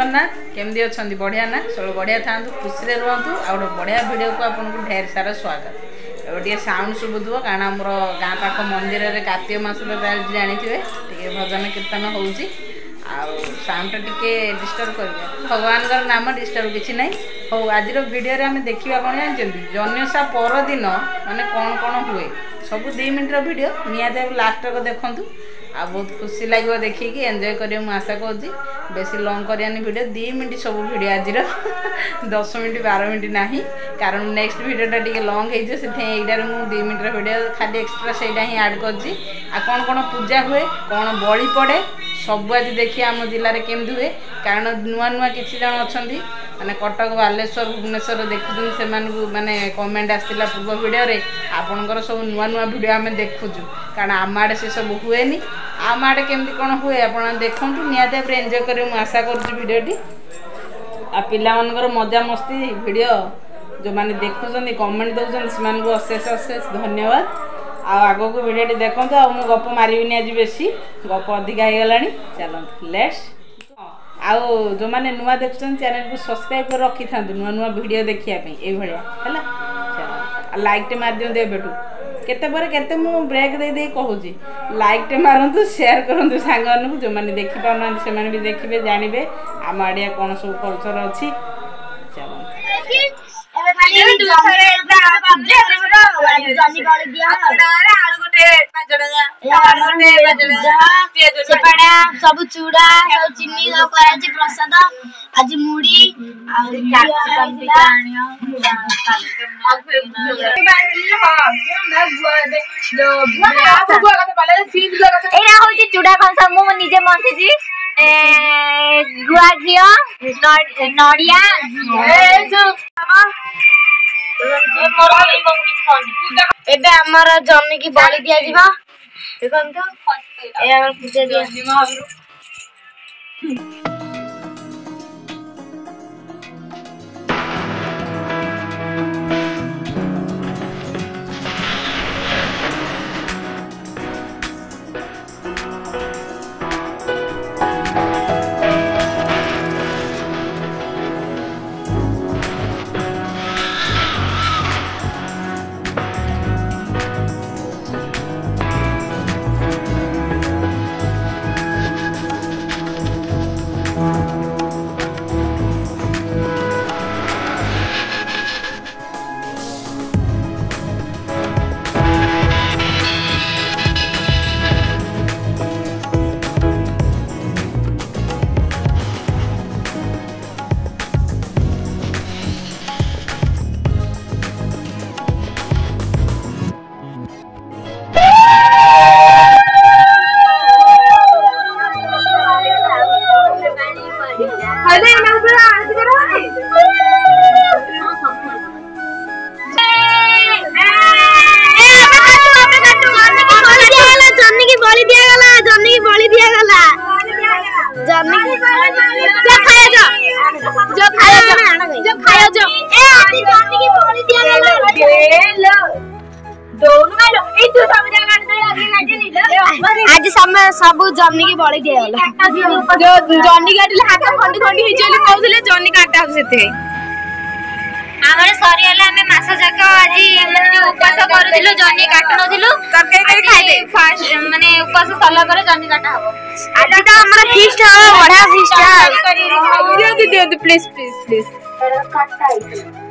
जगन्नाथ केमती अच्छा बढ़िया ना सब बढ़िया था खुशी रे रुहतु आ बढ़िया वीडियो को आपको ढेर सारा स्वागत गोटे साउंड शुभुव कारण आम गाँ पाख मंदिर में कार्तिक मास जानी थे भजन कीर्तन हो साउंड टे डिस्टर्ब कर भगवान नाम डिस्टर्ब किसी ना हो आज वीडियो आम देखा कौन जानते जन्योषा परदिन माने कौन कौन हुए सब 2 मिनट वीडियो निहत लास्ट तक देखूँ आ बहुत खुशी लगे देखिए एंजॉय करिए आशा करुँची बेसी लंग करानी वीडियो 2 मिनट सब वीडियो आज 10 मिनट 12 मिनट ना कारण नेक्स्ट वीडियोटा टी लंग होटार मुझे 2 मिनट वीडियो खाली एक्सट्रा से आड कर कौन कौन पूजा हुए कौन बलि पड़े सब आज देखिए आम जिले में केमती हुए कारण नुआ नुआ किसी जन अच्छा माने कटक बालेश्वर भुवनेश्वर देखुं से माने कमेंट आसला पूर्व वीडियो रे आपणकर सब नुआ नुआ वीडियो आम देखुचु कारण आम आड़े से सब हुए आम आड़े केमती कौन हुए आप देखूँ निहत एंजॉय कर आशा करुँची आ पिला मानकर मजा मस्ती वीडियो जो मैंने देखुं कमेंट दौरान से अशेष अशेष धन्यवाद आग को वीडियो देखो आ गप मारिनी आज बेसी गप अधिका हो गला चलते लेट्स आउ जो मैंने नुआ देखुं चैनल को सब्सक्राइब कर रखी था नुआ नुआ वीडियो देखापी ये है चलो लाइक टे मार दिखाते एबेठू केते पर केते मु ब्रेक दे दे कहूची लाइक टे मारंतु शेयर करंतु सांग मानू जो माने देखि पाउना से माने भी देखिबे जानिबे आम आडिया कोन सब कल्चर अछि चलो सब चूड़ा सब चीनी प्रसाद आज मुड़ी चूड़ा कंसा मु निजे मंथी गुआ घी नड़िया एबे हमर जन्म की बलि दिया जीवा देखंतो ए हमर पूजा दिया आज सब जन्नी की बलि दिया जो जन्नी काटिले हाथ खंडी खंडी होई चली कहउले जन्नी काटा सेते हमर सरी हला हमें मास जाक आज जो उपास करथिलो जन्नी काट नथिलो तरकारी कर खाइबे फास्ट माने उपास सला करे जन्नी काटा हबो आज तो हमर फीस्ट है बड़ा फीस्ट है दियो प्लीज प्लीज प्लीज काटा